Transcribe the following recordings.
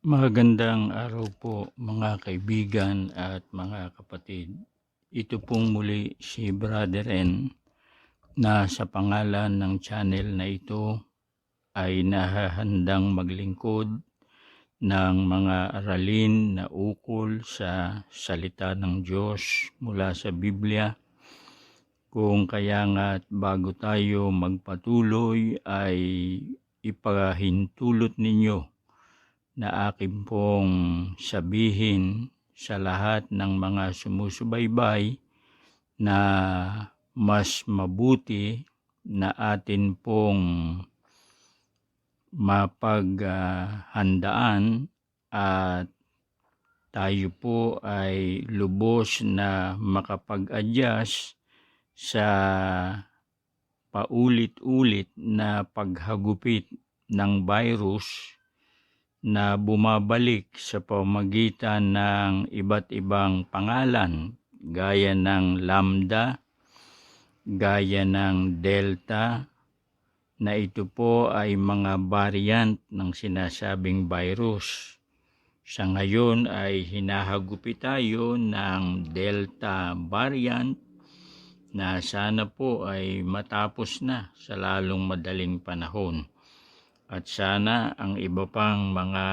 Magandang araw po mga kaibigan at mga kapatid. Ito pong muli si Brother N na sa pangalan ng channel na ito ay nahahandang maglingkod ng mga aralin na ukol sa salita ng Diyos mula sa Biblia. Kung kaya nga't bago tayo magpatuloy ay ipahintulot ninyo na akin pong sabihin sa lahat ng mga sumusubaybay na mas mabuti na atin pong mapaghandaan at tayo po ay lubos na makapag-adjust sa paulit-ulit na paghagupit ng virus na bumabalik sa pamamagitan ng iba't ibang pangalan gaya ng Lambda, gaya ng Delta, na ito po ay mga variant ng sinasabing virus. Sa ngayon ay hinahagupit tayo ng Delta variant na sana po ay matapos na sa lalong madaling panahon. At sana ang iba pang mga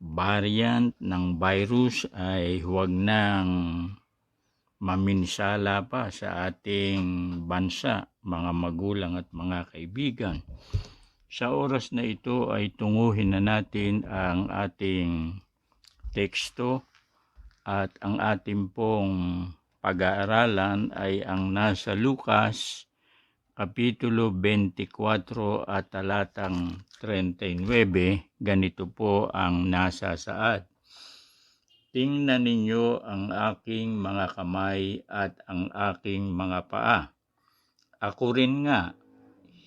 variant ng virus ay huwag nang maminsala pa sa ating bansa, mga magulang at mga kaibigan. Sa oras na ito ay tunguhin na natin ang ating teksto at ang ating pong pag-aaralan ay ang nasa Lucas Kapitulo 24 at talatang 39, ganito po ang nasa saad. Tingnan ninyo ang aking mga kamay at ang aking mga paa. Ako rin nga,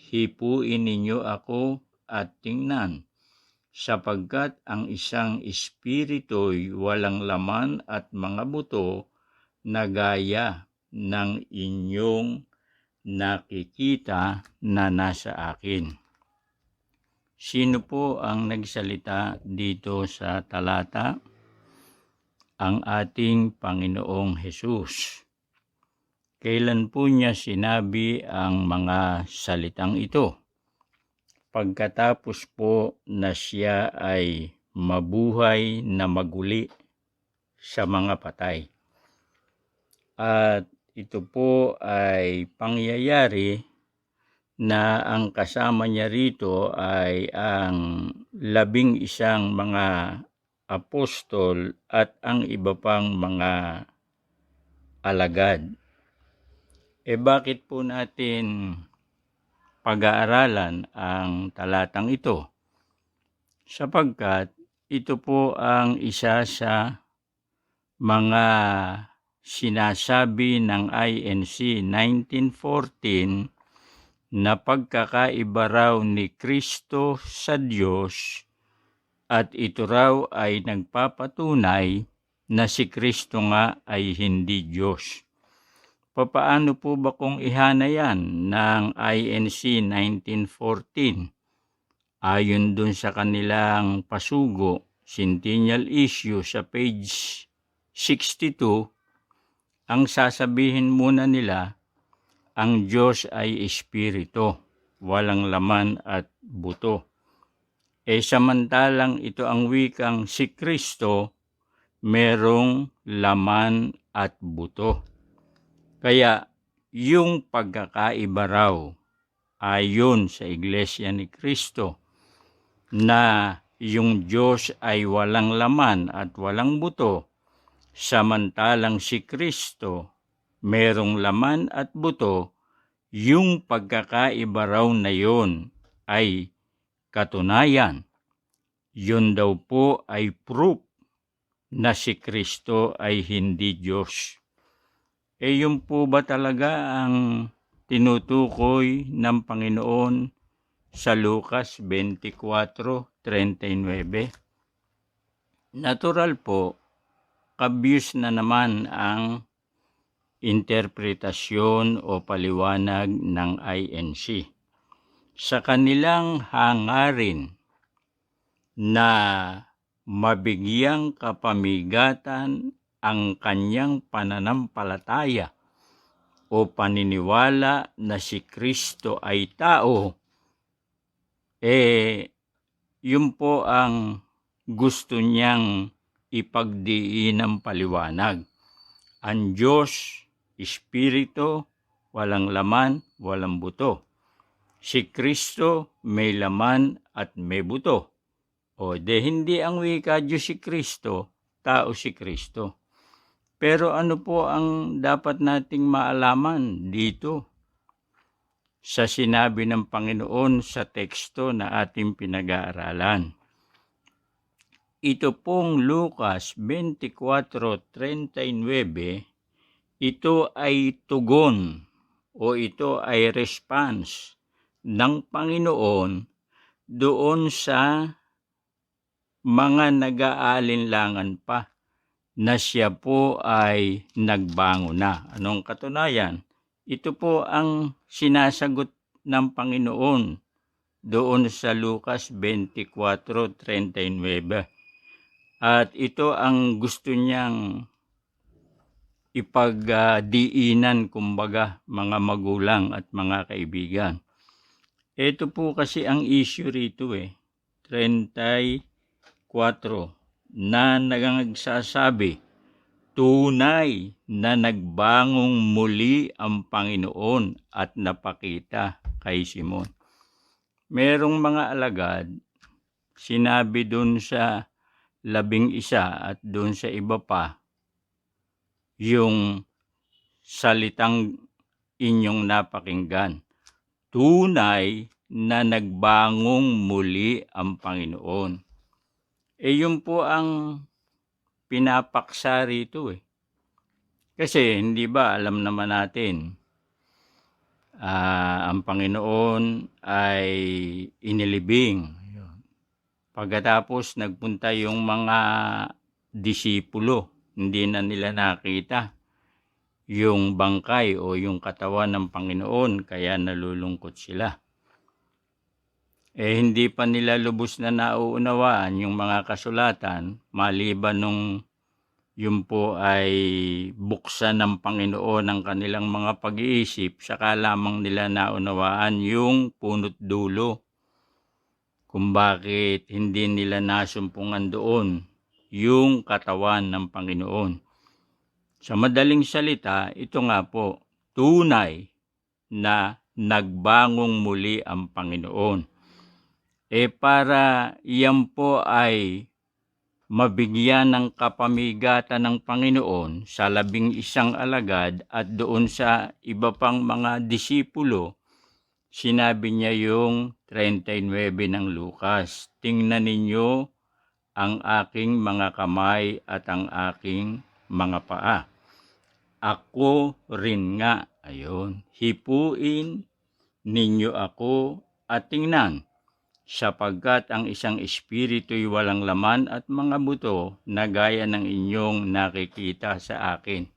hipuin ninyo ako at tingnan, sapagkat ang isang espirito'y walang laman at mga buto na gaya ng inyong nakikita na nasa akin. Sino po ang nagsalita dito sa talata? Ang ating Panginoong Hesus. Kailan po niya sinabi ang mga salitang ito? Pagkatapos po na siya ay mabuhay na maguli sa mga patay. At ito po ay pangyayari na ang kasama niya rito ay ang 11 mga apostol at ang iba pang mga alagad. Bakit po natin pag-aaralan ang talatang ito? Sapagkat ito po ang isa sa mga sinasabi ng INC 1914 na pagkakaiba raw ni Kristo sa Diyos, at ito raw ay nagpapatunay na si Kristo nga ay hindi Diyos. Papaano po ba kung ihana yan ng INC 1914? Ayon dun sa kanilang pasugo, Centennial Issue sa page 62, ang sasabihin muna nila, ang Diyos ay espiritu, walang laman at buto. Samantalang ito ang wikang si Kristo, merong laman at buto. Kaya yung pagkakaiba raw ayon sa Iglesia ni Kristo na yung Diyos ay walang laman at walang buto, samantalang si Kristo merong laman at buto, yung pagkakaiba raw na yun ay katunayan. Yun daw po ay proof na si Kristo ay hindi Diyos. Yun po ba talaga ang tinutukoy ng Panginoon sa Lucas 24:39? Natural po, kabiyos na naman ang interpretasyon o paliwanag ng INC. Sa kanilang hangarin na mabigyang kapamigatan ang kanyang pananampalataya o paniniwala na si Kristo ay tao, yun po ang gusto niyang ipagdiin ng paliwanag. Ang Diyos, Espiritu, walang laman, walang buto. Si Kristo may laman at may buto. O hindi ang wika Diyos si Kristo, tao si Kristo. Pero ano po ang dapat nating maalaman dito sa sinabi ng Panginoon sa teksto na ating pinag-aaralan? Ito pong Lucas 24:39, ito ay tugon o ito ay response ng Panginoon doon sa mga nag-aalinlangan pa na siya po ay nagbango na. Anong katunayan? Ito po ang sinasagot ng Panginoon doon sa Lucas 24:39. At ito ang gusto niyang ipagdiinan, kumbaga, mga magulang at mga kaibigan. Ito po kasi ang issue rito 34, na nagsasabi, tunay na nagbangong muli ang Panginoon at napakita kay Simon. Merong mga alagad, sinabi dun sa 11 at dun sa iba pa, yung salitang inyong napakinggan, tunay na nagbangong muli ang Panginoon. Yun po ang pinapaksa rito Kasi hindi ba alam naman natin, ang Panginoon ay inilibing. Pagkatapos nagpunta yung mga disipulo, hindi na nila nakita yung bangkay o yung katawan ng Panginoon, kaya nalulungkot sila. Hindi pa nila lubos na nauunawaan yung mga kasulatan, maliban nung yun po ay buksan ng Panginoon ang kanilang mga pag-iisip, saka lamang nila naunawaan yung punot dulo kung bakit hindi nila nasumpungan doon yung katawan ng Panginoon. Sa madaling salita, ito nga po, tunay na nagbangong muli ang Panginoon. Para yan po ay mabigyan ng kapamigatan ng Panginoon sa 11 alagad at doon sa iba pang mga disipulo, sinabi niya yung 39 ng Lucas, tingnan ninyo ang aking mga kamay at ang aking mga paa. Ako rin nga, hipuin ninyo ako at tingnan, sapagkat ang isang espiritu'y walang laman at mga buto na gaya ng inyong nakikita sa akin.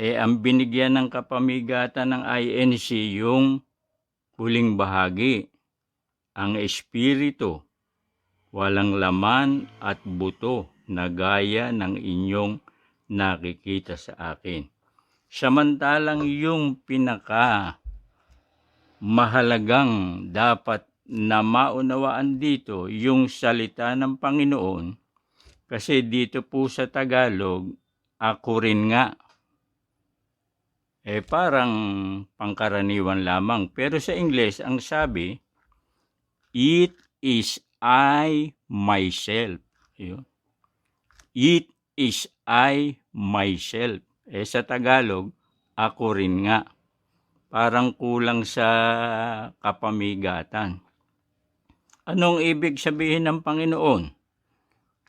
Ang binigyan ng kapamigatan ng INC yung huling bahagi, ang espiritu, walang laman at buto na gaya ng inyong nakikita sa akin. Samantalang yung mahalagang dapat na maunawaan dito yung salita ng Panginoon, kasi dito po sa Tagalog, ako rin nga, parang pangkaraniwan lamang. Pero sa Ingles, ang sabi, it is I myself. It is I myself. Sa Tagalog, ako rin nga. Parang kulang sa kapamigatan. Anong ibig sabihin ng Panginoon?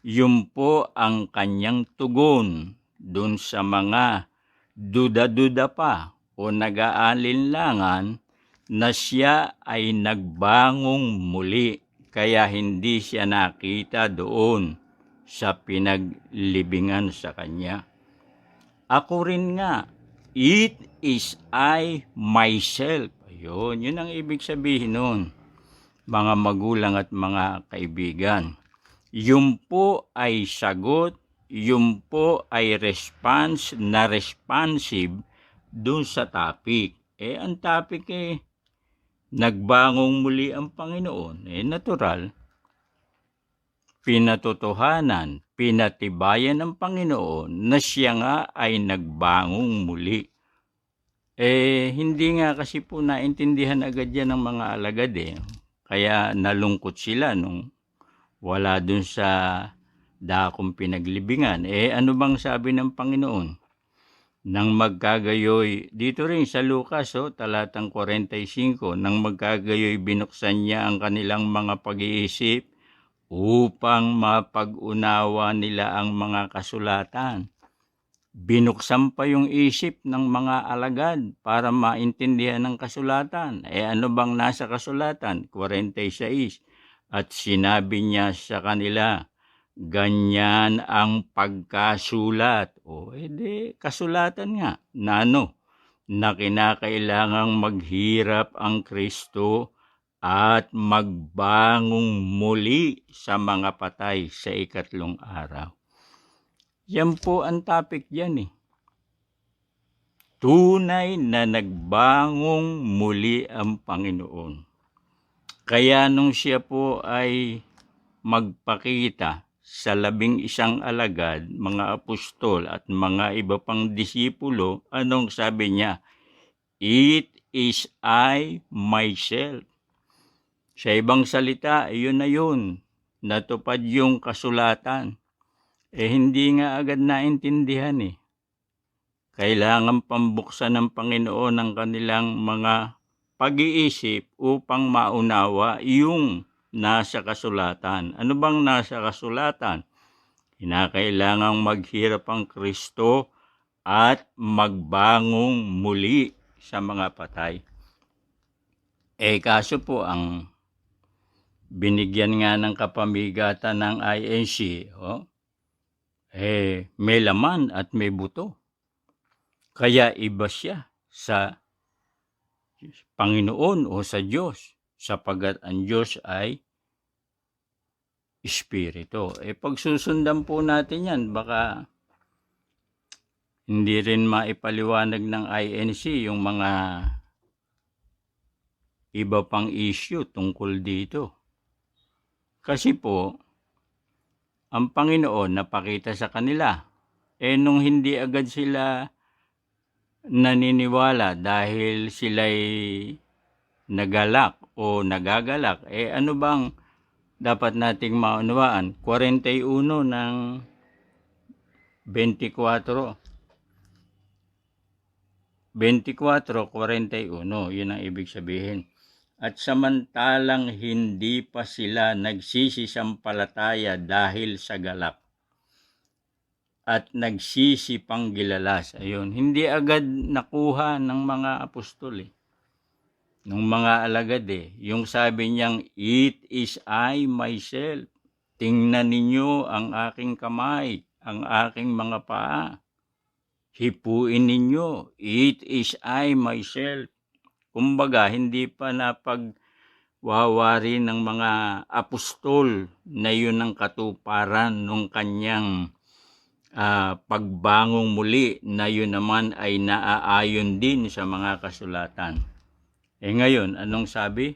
Yun po ang kanyang tugon dun sa mga duda-duda pa o nag-aalinlangan na siya ay nagbangong muli, kaya hindi siya nakita doon sa pinaglibingan sa kanya. Ako rin nga, it is I myself. Yun ang ibig sabihin nun, mga magulang at mga kaibigan. Yun po ay sagot, yun po ay response na responsive dun sa topic. Ang topic nagbangong muli ang Panginoon. Natural, pinatotohanan, pinatibayan ng Panginoon na siya nga ay nagbangong muli. Hindi nga kasi po naintindihan agad yan ng mga alagad Kaya nalungkot sila nung wala dun sa dakong pinaglibingan. Ano bang sabi ng Panginoon? Nang magkagayoy, dito rin sa Lucas, talatang 45, nang magkagayoy binuksan niya ang kanilang mga pag-iisip upang mapag-unawa nila ang mga kasulatan. Binuksan pa yung isip ng mga alagad para maintindihan ng kasulatan. Ano bang nasa kasulatan? 46. At sinabi niya sa kanila, ganyan ang pagkasulat. Kasulatan nga. Na kinakailangang maghirap ang Kristo at magbangong muli sa mga patay sa ikatlong araw. Yan po ang topic dyan Tunay na nagbangong muli ang Panginoon. Kaya nung siya po ay magpakita sa 11 alagad, mga apostol at mga iba pang disipulo, anong sabi niya? It is I myself. Sa ibang salita, yun na yun. Natupad yung kasulatan. Hindi nga agad naintindihan Kailangan pambuksan ng Panginoon ang kanilang mga pag-iisip upang maunawa yung nasa kasulatan. Ano bang nasa kasulatan? Kinakailangang maghirap ang Kristo at magbangong muli sa mga patay. Kaso po ang binigyan nga ng kapamigatan ng INC, may laman at may buto. Kaya iba siya sa Panginoon o sa Diyos, sapagat ang Diyos ay Espiritu. Pagsusundan po natin yan, baka hindi rin maipaliwanag ng INC yung mga iba pang issue tungkol dito. Kasi po, ang Panginoon napakita sa kanila. Nung hindi agad sila naniniwala dahil sila'y nagalak o nagagalak, ano bang dapat nating maunawaan? 41 ng 24. 24:41, yun ang ibig sabihin. At samantalang hindi pa sila nagsisisampalataya dahil sa galak at nagsisipanggilalas. Hindi agad nakuha ng mga apostol ng mga alagad Yung sabi niyang, it is I myself. Tingnan ninyo ang aking kamay, ang aking mga paa. Hipuin ninyo, it is I myself. Kumbaga, hindi pa napagwawari ng mga apostol na yun ang katuparan ng kanyang pagbangong muli, na yun naman ay naaayon din sa mga kasulatan. Ngayon, anong sabi?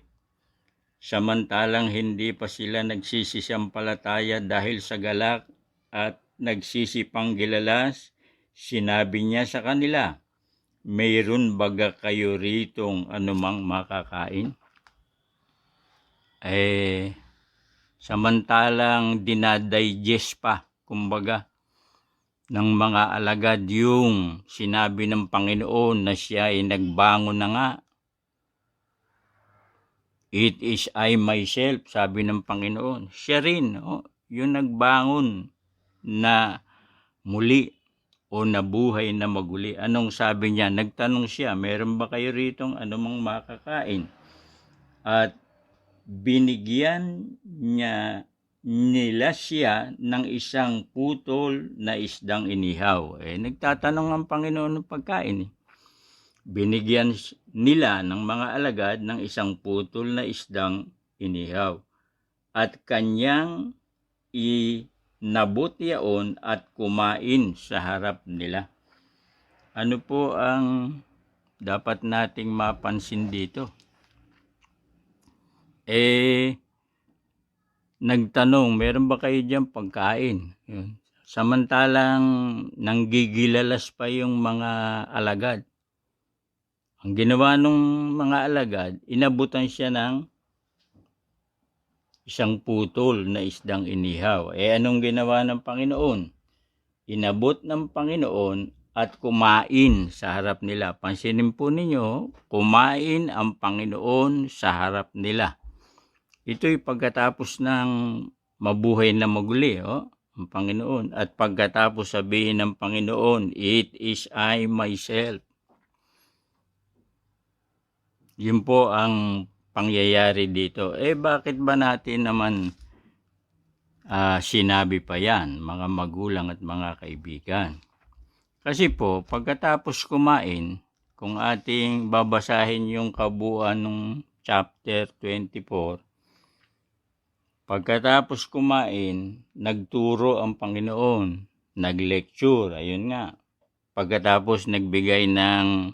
Samantalang hindi pa sila nagsisisampalataya dahil sa galak at nagsisipanggilalas, sinabi niya sa kanila, mayroon baga kayo ritong anumang makakain? Samantalang dinadigest pa, kumbaga, ng mga alagad yung sinabi ng Panginoon na siya ay nagbangon na nga. It is I myself, sabi ng Panginoon. Siya rin, yung nagbangon na muli o nabuhay na maguli. Anong sabi niya? Nagtanong siya, meron ba kayo ritong anumang makakain? At binigyan nila siya ng isang putol na isdang inihaw. Nagtatanong ang Panginoon ng pagkain. Binigyan nila ng mga alagad ng isang putol na isdang inihaw. At kanyang inabot yaon at kumain sa harap nila. Ano po ang dapat nating mapansin dito? Nagtanong, meron ba kayo dyan pagkain? Yun. Samantalang nanggigilalas pa yung mga alagad. Ang ginawa ng mga alagad, inabutan siya ng isang putol na isdang inihaw. Anong ginawa ng Panginoon? Inabot ng Panginoon at kumain sa harap nila. Pansinin po ninyo, kumain ang Panginoon sa harap nila. Ito'y pagkatapos ng mabuhay na maguli, ang Panginoon. At pagkatapos sabihin ng Panginoon, "It is I myself." Yun po ang pangyayari dito. Bakit ba natin naman sinabi pa yan, mga magulang at mga kaibigan? Kasi po, pagkatapos kumain, kung ating babasahin yung kabuuan ng chapter 24, pagkatapos kumain, nagturo ang Panginoon, nag-lecture, ayun nga. Pagkatapos nagbigay ng,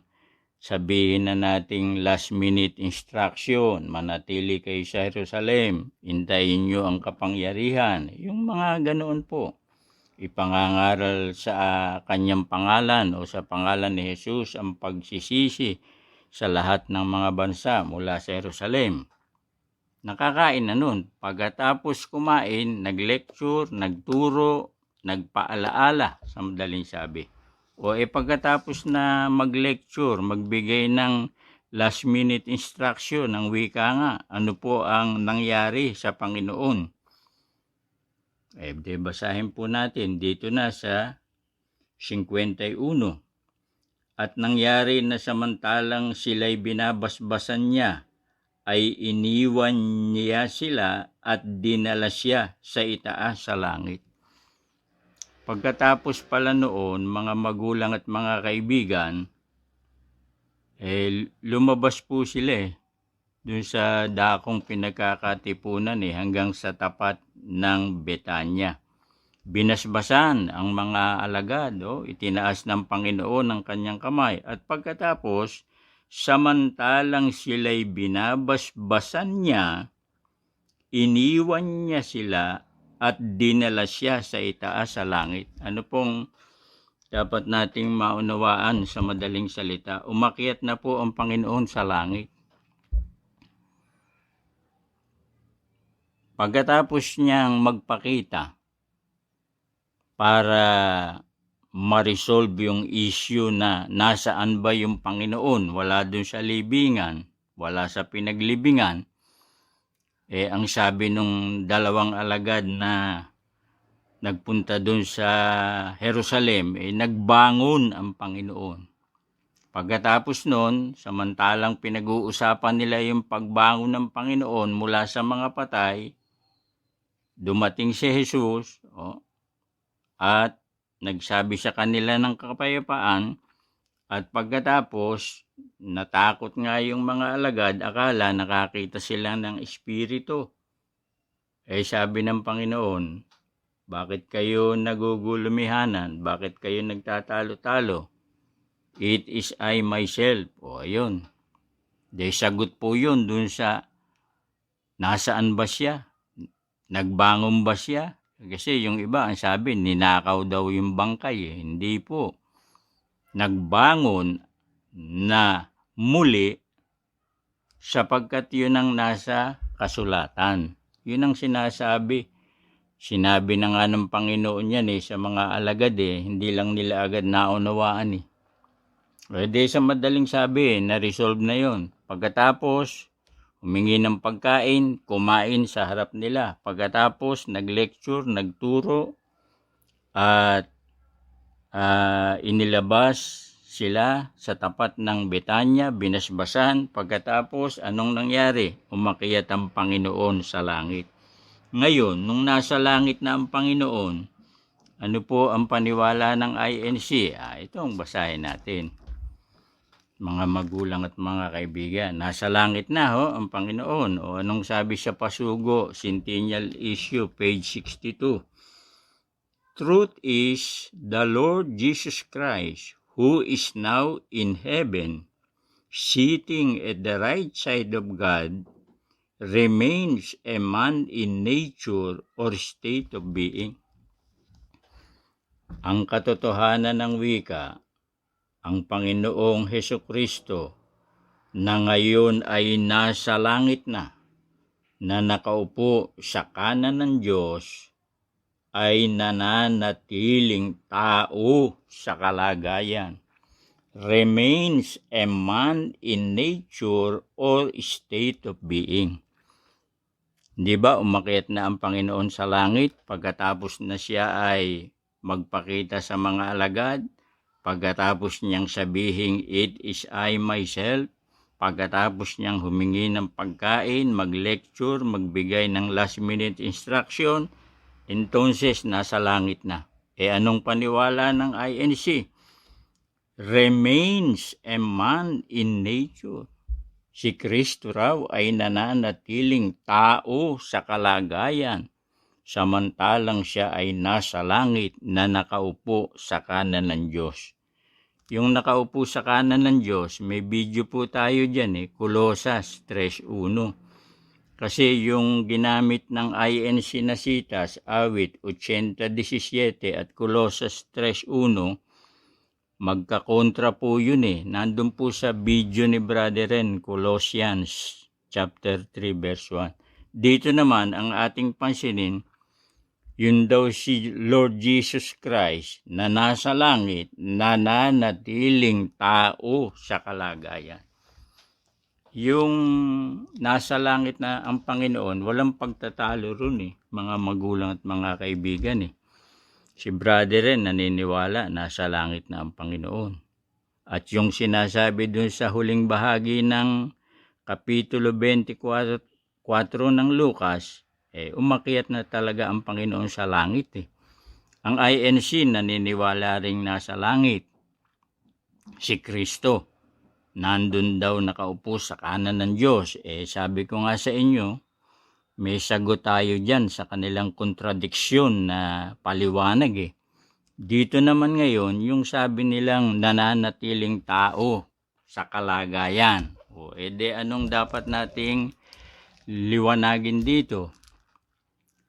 sabihin na nating last minute instruction, manatili kayo sa Jerusalem, hintayin nyo ang kapangyarihan, yung mga ganoon po. Ipangangaral sa kanyang pangalan o sa pangalan ni Jesus ang pagsisisi sa lahat ng mga bansa mula sa Jerusalem. Nakakain na nun. Pagkatapos kumain, nag-lecture, nagturo, nagpaalaala, sa madaling sabi. Pagkatapos na mag-lecture, magbigay ng last minute instruction ng wika nga, ano po ang nangyari sa Panginoon? Basahin po natin dito na sa 51. At nangyari na samantalang sila'y binabasbasan niya, ay iniwan niya sila at dinala siya sa itaas sa langit. Pagkatapos pala noon, mga magulang at mga kaibigan, lumabas po sila dun sa dakong pinagkakatipunan hanggang sa tapat ng Betanya. Binasbasan ang mga alagad, itinaas ng Panginoon ang kanyang kamay. At pagkatapos, samantalang sila'y binabasbasan niya, iniwan niya sila at dinala siya sa itaas sa langit. Ano pong dapat nating maunawaan sa madaling salita? Umakyat na po ang Panginoon sa langit. Pagkatapos niyang magpakita para ma-resolve yung issue na nasaan ba yung Panginoon, wala dun sa libingan, wala sa pinaglibingan, ang sabi nung dalawang alagad na nagpunta dun sa Jerusalem, nagbangon ang Panginoon. Pagkatapos nun, samantalang pinag-uusapan nila yung pagbangon ng Panginoon mula sa mga patay, dumating si Jesus at nagsabi sa kanila ng kapayapaan, at pagkatapos natakot nga yung mga alagad, akala nakakita sila ng espiritu. Sabi ng Panginoon, bakit kayo nagugulumihanan? Bakit kayo nagtatalo-talo? It is I myself. Ayun. Sagot po yun dun sa nasaan ba siya? Nagbangon ba siya? Kasi yung iba ang sabi, ninakaw daw yung bangkay. Hindi po. Nagbangon na muli sapagkat yun ang nasa kasulatan. Yun ang sinasabi. Sinabi na nga ng Panginoon yan sa mga alagad hindi lang nila agad naunawaan sa madaling sabi, na-resolve na yun. Pagkatapos, humingi ng pagkain, kumain sa harap nila. Pagkatapos, nag-lecture, nagturo, at inilabas sila sa tapat ng Betanya, binasbasan. Pagkatapos, anong nangyari? Umakyat ang Panginoon sa langit. Ngayon, nung nasa langit na ang Panginoon, ano po ang paniwala ng INC? Ito ang basahin natin. mga magulang at mga kaibigan. Nasa langit na ang Panginoon. O anong sabi sa Pasugo, Centennial Issue, page 62? Truth is, the Lord Jesus Christ, who is now in heaven, sitting at the right side of God, remains a man in nature or state of being. Ang katotohanan ng wika, ang Panginoong Hesukristo na ngayon ay nasa langit na nakaupo sa kanan ng Diyos, ay nananatiling tao sa kalagayan. Remains a man in nature or state of being. Di ba umakyat na ang Panginoon sa langit pagkatapos na siya ay magpakita sa mga alagad, pagkatapos niyang sabihin, "It is I myself," pagkatapos niyang humingi ng pagkain, mag-lecture, magbigay ng last-minute instruction, entonces nasa langit na. Anong paniwala ng INC? Remains a man in nature. Si Kristo raw ay nananatiling tao sa kalagayan, samantalang siya ay nasa langit na nakaupo sa kanan ng Diyos. Yung nakaupo sa kanan ng Diyos, may video po tayo dyan Colosas 3:1. Kasi yung ginamit ng INC na sitas, awit 80:17 at Colosas 3:1, magkakontra po yun Nandun po sa video ni Brother Ren, Colossians chapter 3 verse 1. Dito naman ang ating pansinin, yun daw si Lord Jesus Christ na nasa langit, nananatiling tao sa kalagayan. Yung nasa langit na ang Panginoon, walang pagtatalo ron mga magulang at mga kaibigan Si Brother Ren naniniwala nasa langit na ang Panginoon. At yung sinasabi dun sa huling bahagi ng Kapitulo 24 ng Lucas, umakyat na talaga ang Panginoon sa langit Ang INC naniniwala ring nasa langit. Si Kristo, nandun daw nakaupo sa kanan ng Diyos. Sabi ko nga sa inyo, may sagot tayo dyan sa kanilang kontradiksyon na paliwanag Dito naman ngayon, yung sabi nilang nananatiling tao sa kalagayan. Anong dapat nating liwanagin dito?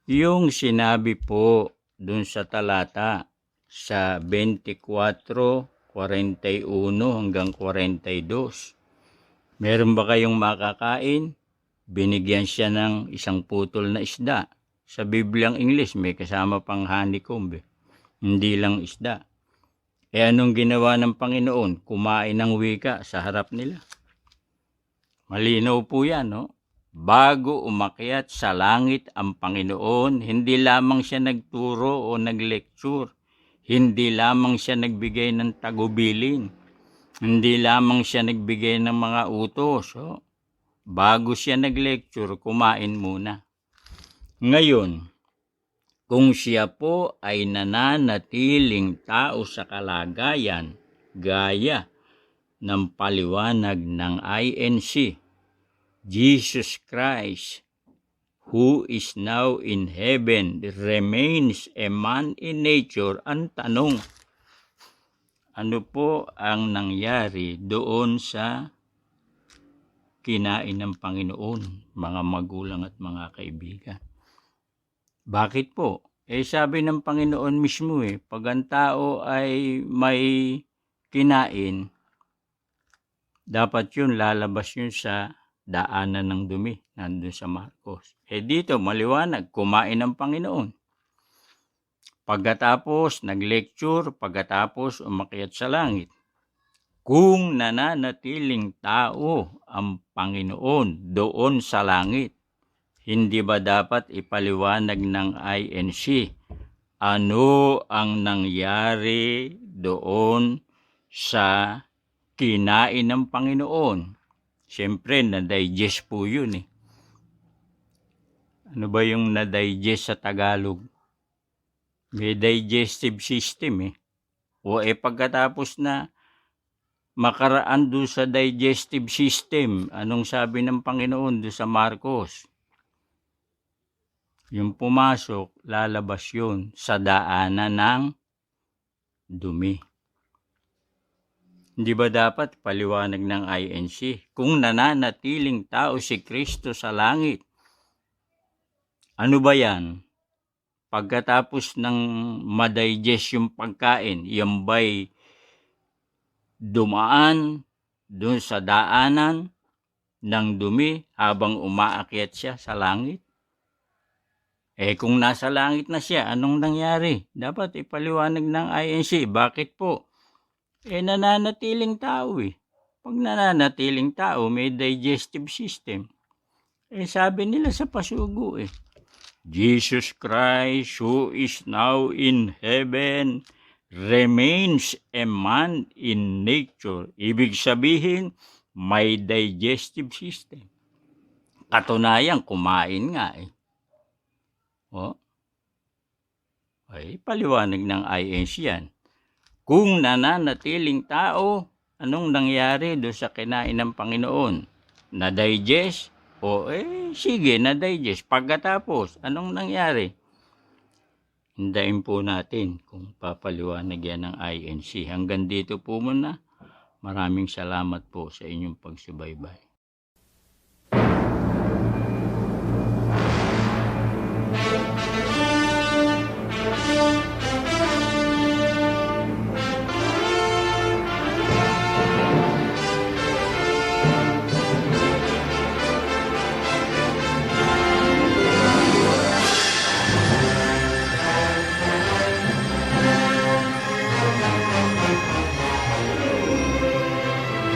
Yung sinabi po dun sa talata sa 24:41 hanggang 42. Meron ba kayong makakain? Binigyan siya ng isang putol na isda. Sa Bibliang English, may kasama pang honeycomb Hindi lang isda. Anong ginawa ng Panginoon? Kumain ng wika sa harap nila. Malinaw po yan, Bago umakyat sa langit ang Panginoon, hindi lamang siya nagturo o naglecture. Hindi lamang siya nagbigay ng tagubilin. Hindi lamang siya nagbigay ng mga utos. Bago siya nag-lecture, kumain muna. Ngayon, kung siya po ay nananatiling tao sa kalagayan, gaya ng paliwanag ng INC, Jesus Christ, who is now in heaven, remains a man in nature. Ang tanong, ano po ang nangyari doon sa kinain ng Panginoon, mga magulang at mga kaibigan? Bakit po? Sabi ng Panginoon mismo pag ang tao ay may kinain, dapat yun lalabas yun sa daanan ng dumi, nandun sa Marcos. Dito maliwanag, kumain ng Panginoon. Pagkatapos nag-lecture, pagkatapos umakyat sa langit. Kung nananatiling tao ang Panginoon doon sa langit, hindi ba dapat ipaliwanag ng INC ano ang nangyari doon sa kinain ng Panginoon? Siyempre, na-digest po yun Ano ba yung na-digest sa Tagalog? May digestive system O pagkatapos na makaraan doon sa digestive system. Anong sabi ng Panginoon doon sa Marcos? Yung pumasok, lalabas yun sa daanan ng dumi. Hindi ba dapat paliwanag ng INC? Kung nananatiling tao si Kristo sa langit, ano ba yan? Pagkatapos ng madigest yung pagkain, yan ba'y dumaan doon sa daanan ng dumi habang umaakyat siya sa langit? Kung nasa langit na siya, anong nangyari? Dapat ipaliwanag ng INC. Bakit po? Nananatiling tao eh. Pag nananatiling tao, may digestive system. Sabi nila sa pasugo Jesus Christ who is now in heaven remains a man in nature. Ibig sabihin, may digestive system. Katunayan, kumain nga paliwanag ng INC yan. Kung nananatiling tao, anong nangyari doon sa kinain ng Panginoon? Na-digest? Sige, na-digest. Pagkatapos, anong nangyari? Hintayin po natin kung papaliwanag yan ng INC. Hanggang dito po muna. Maraming salamat po sa inyong pagsubaybay.